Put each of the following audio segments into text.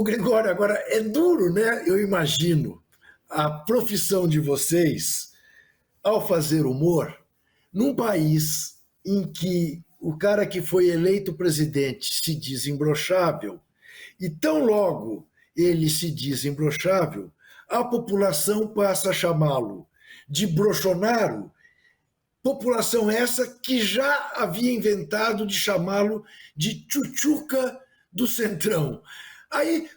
Gregório, agora é duro, né? Eu imagino a profissão de vocês ao fazer humor num país em que o cara que foi eleito presidente se diz imbrochável e tão logo ele se diz imbrochável, a população passa a chamá-lo de brochonaro, população essa que já havia inventado de chamá-lo de tchutchuca do Centrão. Aí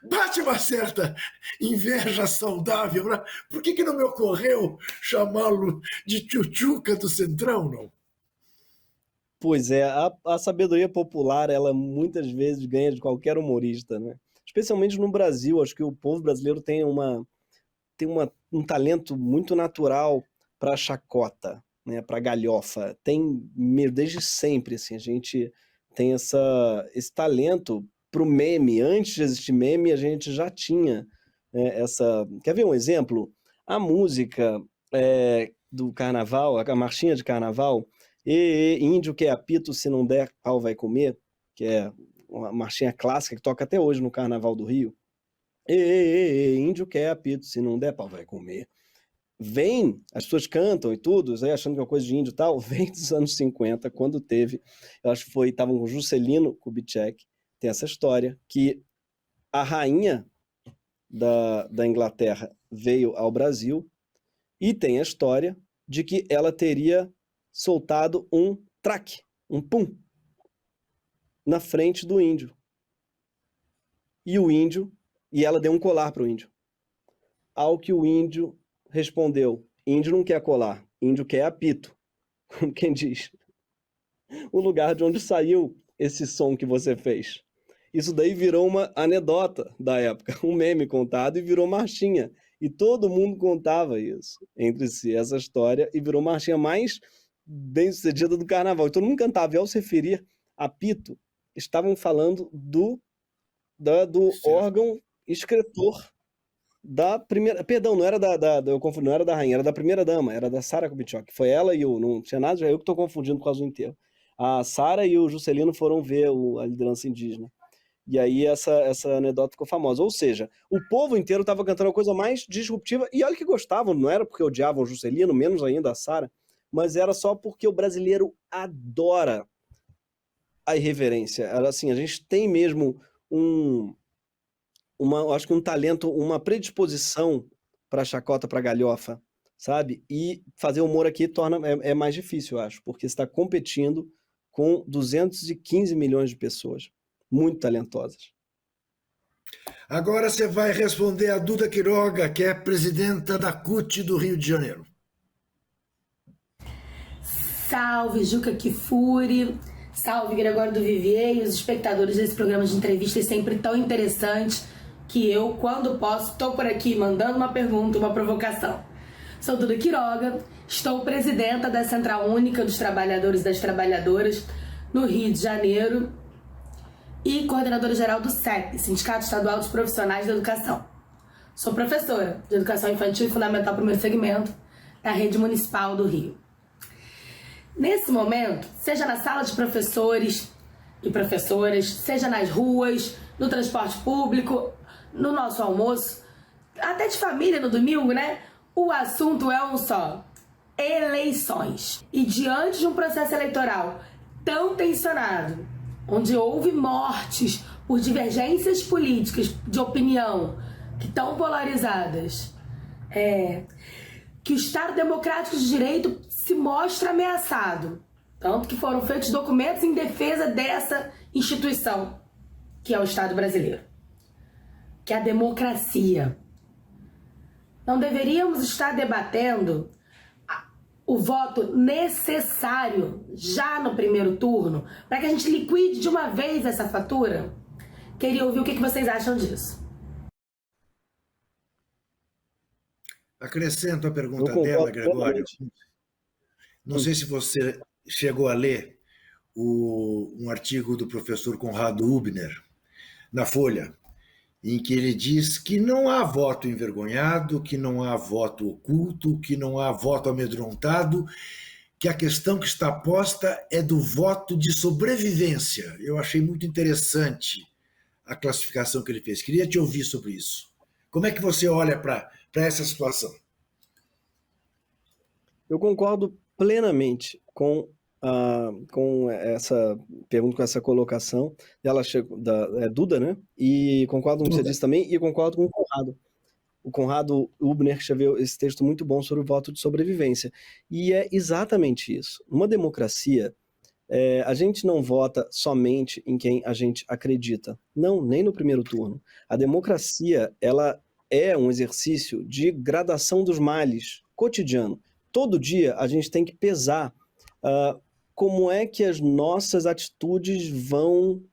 bate uma certa inveja saudável. Por que não me ocorreu chamá-lo de tchutchuca do Centrão, não? Pois é, a sabedoria popular, ela muitas vezes ganha de qualquer humorista, né? Especialmente no Brasil, acho que o povo brasileiro um talento muito natural para chacota, né? Para galhofa. Desde sempre, assim, a gente tem esse talento para o meme. Antes de existir meme, a gente já tinha, né, essa... Quer ver um exemplo? A música do carnaval, a marchinha de carnaval, índio que é apito, se não der, pau vai comer, que é uma marchinha clássica que toca até hoje no Carnaval do Rio. Índio que é apito, se não der, pau vai comer. As pessoas cantam e tudo, achando que é uma coisa de índio e tal, vem dos anos 50, quando teve, eu acho que estavam com Juscelino Kubitschek, tem essa história, que a rainha da Inglaterra veio ao Brasil e tem a história de que ela teria soltado um traque, um pum, na frente do índio. E ela deu um colar para o índio. Ao que o índio respondeu: índio não quer colar, índio quer apito. Como quem diz, o lugar de onde saiu esse som que você fez. Isso daí virou uma anedota da época, um meme contado e virou marchinha. E todo mundo contava isso entre si, essa história, e virou marchinha mais bem-sucedida do carnaval. E todo mundo cantava, e ao se referir a apito, estavam falando do órgão excretor da primeira... Perdão, não era eu confundi, não era da rainha, era da primeira dama, era da Sarah Kubitschek. Foi ela e não tinha nada, já eu que estou confundindo por causa do enterro. A Sarah e o Juscelino foram ver a liderança indígena. E aí essa anedota ficou famosa. Ou seja, o povo inteiro estava cantando a coisa mais disruptiva, e olha que gostavam, não era porque odiavam o Juscelino, menos ainda a Sarah, mas era só porque o brasileiro adora a irreverência. Assim, a gente tem mesmo acho que um talento, uma predisposição para chacota, para galhofa, sabe? E fazer humor aqui é mais difícil, eu acho, porque você está competindo com 215 milhões de pessoas, muito talentosas. Agora você vai responder a Duda Quiroga, que é presidenta da CUT do Rio de Janeiro. Salve, Juca Kfouri. Salve, Gregório do Vivier e os espectadores desse programa de entrevistas sempre tão interessante que eu, quando posso, estou por aqui mandando uma pergunta, uma provocação. Sou Duda Quiroga, estou presidenta da Central Única dos Trabalhadores e das Trabalhadoras no Rio de Janeiro e coordenadora geral do SEP, Sindicato Estadual dos Profissionais da Educação. Sou professora de Educação Infantil e Fundamental Primeiro Segmento da Rede Municipal do Rio. Nesse momento, seja na sala de professores e professoras, seja nas ruas, no transporte público, no nosso almoço, até de família no domingo, né? O assunto é um só: eleições. E diante de um processo eleitoral tão tensionado, onde houve mortes por divergências políticas de opinião que estão polarizadas, que o Estado Democrático de Direito se mostra ameaçado. Tanto que foram feitos documentos em defesa dessa instituição, que é o Estado brasileiro, que é a democracia. Não deveríamos estar debatendo o voto necessário já no primeiro turno para que a gente liquide de uma vez essa fatura? Queria ouvir o que vocês acham disso. Acrescento a pergunta dela, Gregório. Não sei se você chegou a ler um artigo do professor Conrado Hübner na Folha, em que ele diz que não há voto envergonhado, que não há voto oculto, que não há voto amedrontado, que a questão que está posta é do voto de sobrevivência. Eu achei muito interessante a classificação que ele fez. Queria te ouvir sobre isso. Como é que você olha para essa situação? Eu concordo plenamente com essa pergunta, com essa colocação. Ela chegou Duda, né? E concordo com o que você disse também, e concordo com o Conrado. O Conrado Hübner escreveu esse texto muito bom sobre o voto de sobrevivência. E é exatamente isso. Numa democracia, a gente não vota somente em quem a gente acredita. Não, nem no primeiro turno. A democracia, ela é um exercício de gradação dos males cotidiano. Todo dia a gente tem que pesar como é que as nossas atitudes vão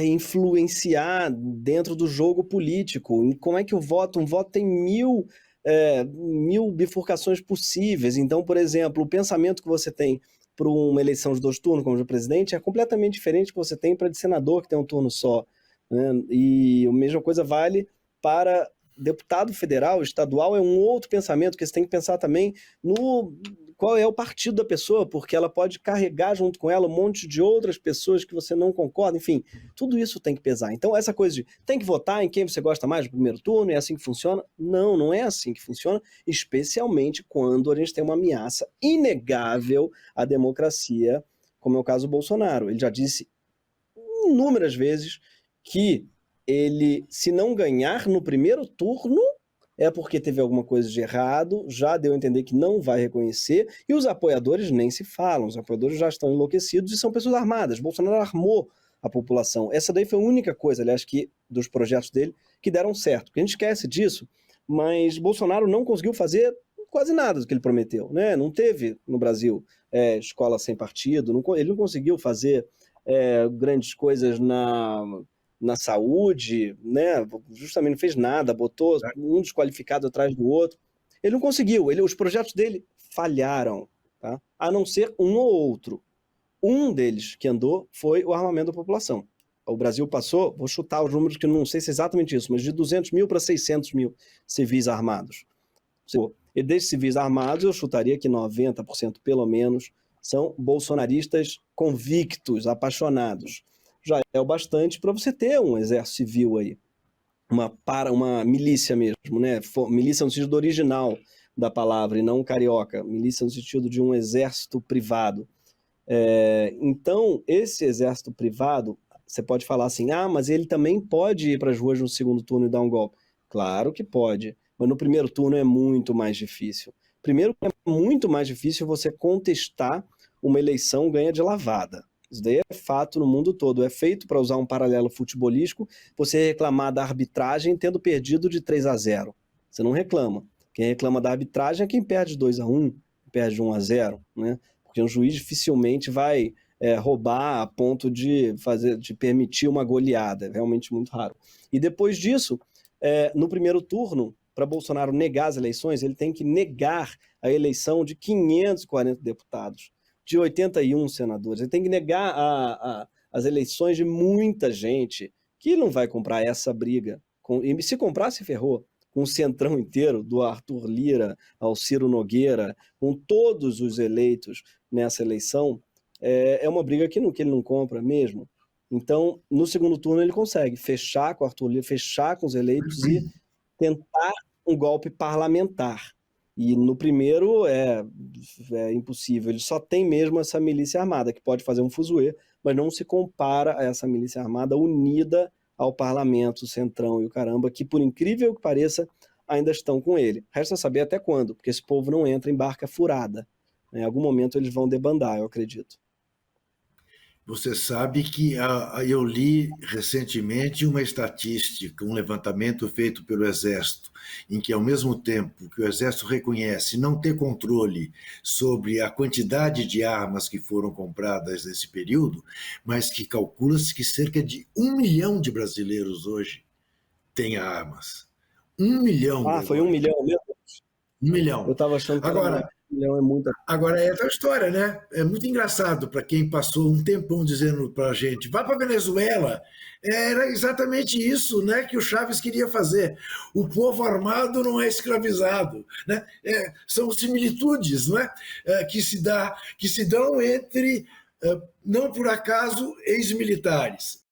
influenciar dentro do jogo político. Como é que um voto tem mil bifurcações possíveis. Então, por exemplo, o pensamento que você tem para uma eleição de 2 turnos, como de presidente, é completamente diferente do que você tem para de senador, que tem um turno só. Né? E a mesma coisa vale para deputado federal, estadual, é um outro pensamento, que você tem que pensar também no qual é o partido da pessoa, porque ela pode carregar junto com ela um monte de outras pessoas que você não concorda, enfim, tudo isso tem que pesar. Então, essa coisa de tem que votar em quem você gosta mais no primeiro turno, é assim que funciona? Não, não é assim que funciona, especialmente quando a gente tem uma ameaça inegável à democracia, como é o caso do Bolsonaro. Ele já disse inúmeras vezes que ele, se não ganhar no primeiro turno, é porque teve alguma coisa de errado, já deu a entender que não vai reconhecer, e os apoiadores nem se falam, os apoiadores já estão enlouquecidos e são pessoas armadas. Bolsonaro armou a população. Essa daí foi a única coisa, aliás, dos projetos dele, que deram certo. A gente esquece disso, mas Bolsonaro não conseguiu fazer quase nada do que ele prometeu. Né? Não teve no Brasil escola sem partido, ele não conseguiu fazer grandes coisas na saúde, né? Justamente não fez nada, botou um desqualificado atrás do outro. Ele não conseguiu, os projetos dele falharam, tá? A não ser um ou outro. Um deles que andou foi o armamento da população. O Brasil passou, vou chutar os números que não sei se é exatamente isso, mas de 200 mil para 600 mil civis armados. E desses civis armados, eu chutaria que 90% pelo menos são bolsonaristas convictos, apaixonados. Já é o bastante para você ter um exército civil aí, uma milícia mesmo, né? Milícia no sentido original da palavra e não carioca, milícia no sentido de um exército privado. Então, esse exército privado, você pode falar assim, mas ele também pode ir para as ruas no segundo turno e dar um golpe. Claro que pode, mas no primeiro turno é muito mais difícil. Primeiro, é muito mais difícil você contestar uma eleição ganha de lavada. Isso daí é fato no mundo todo. É feito, para usar um paralelo futebolístico, você reclamar da arbitragem tendo perdido de 3-0. Você não reclama. Quem reclama da arbitragem é quem perde 2-1, perde 1-0, né? Porque um juiz dificilmente vai roubar a ponto de permitir uma goleada. É realmente muito raro. E depois disso, no primeiro turno, para Bolsonaro negar as eleições, ele tem que negar a eleição de 540 deputados. De 81 senadores. Ele tem que negar as eleições de muita gente que não vai comprar essa briga. E se comprar, se ferrou. Com o centrão inteiro, do Arthur Lira ao Ciro Nogueira, com todos os eleitos nessa eleição, é uma briga que ele não compra mesmo. Então, no segundo turno, ele consegue fechar com o Arthur Lira, fechar com os eleitos e tentar um golpe parlamentar. E no primeiro é impossível, ele só tem mesmo essa milícia armada, que pode fazer um fuzuê, mas não se compara a essa milícia armada unida ao parlamento, o centrão e o caramba, que por incrível que pareça, ainda estão com ele. Resta saber até quando, porque esse povo não entra em barca furada. Em algum momento eles vão debandar, eu acredito. Você sabe que eu li recentemente uma estatística, um levantamento feito pelo Exército, em que, ao mesmo tempo que o Exército reconhece não ter controle sobre a quantidade de armas que foram compradas nesse período, mas que calcula-se que cerca de 1 milhão de brasileiros hoje têm armas. 1 milhão. Foi 1 milhão mesmo? 1 milhão. Eu estava achando que agora, 1 milhão é muita. Agora, é outra história, né? É muito engraçado para quem passou um tempão dizendo para a gente, vá para a Venezuela. Era exatamente isso, né, que o Chávez queria fazer. O povo armado não é escravizado. Né? São similitudes, não é? Que se dão entre, não por acaso, ex-militares.